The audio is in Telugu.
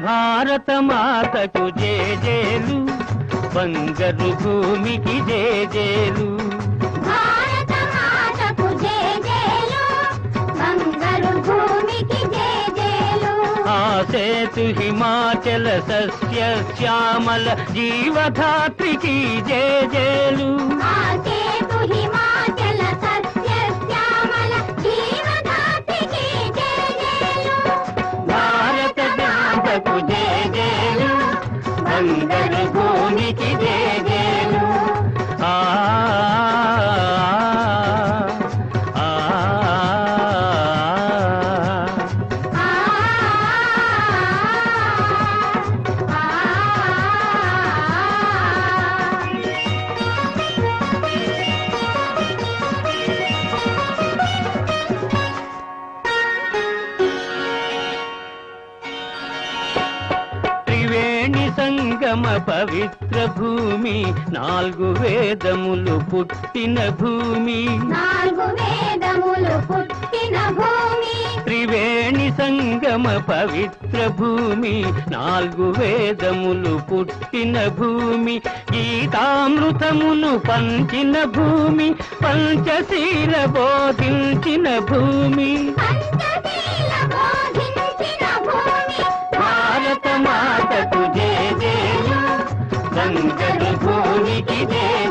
భారత మాతకు జేజేలు, బంగారు భూమికి జేజేలు. భారత మాతకు జేజేలు, బంగారు భూమికి జేజేలు. ఆ సేతు హిమాచల సస్య శ్యామల జీవధాత్రికి జేజేలు. ఆ సేతు హిమాచల సస్య శ్యామల జీవధాత్రికి జేజేలు. భారత మాతకు జేజేలు, బంగారు భూమికి జేజేలు. ఆ ఆ త్రివేణి సంగమ పవిత్ర భూమి, 4 వేదములు పుట్టిన భూమి. 4 వేదములు పుట్టిన భూమి. త్రివేణి సంగమ పవిత్ర భూమి, 4 వేదములు పుట్టిన భూమి. గీతామృతమును పంచిన భూమి, పంచశీల బోధించిన భూమి. పంచశీల బోధించిన భూమి. భారత మాతకు జేజేలు, బంగారు భూమికి జేజేలు.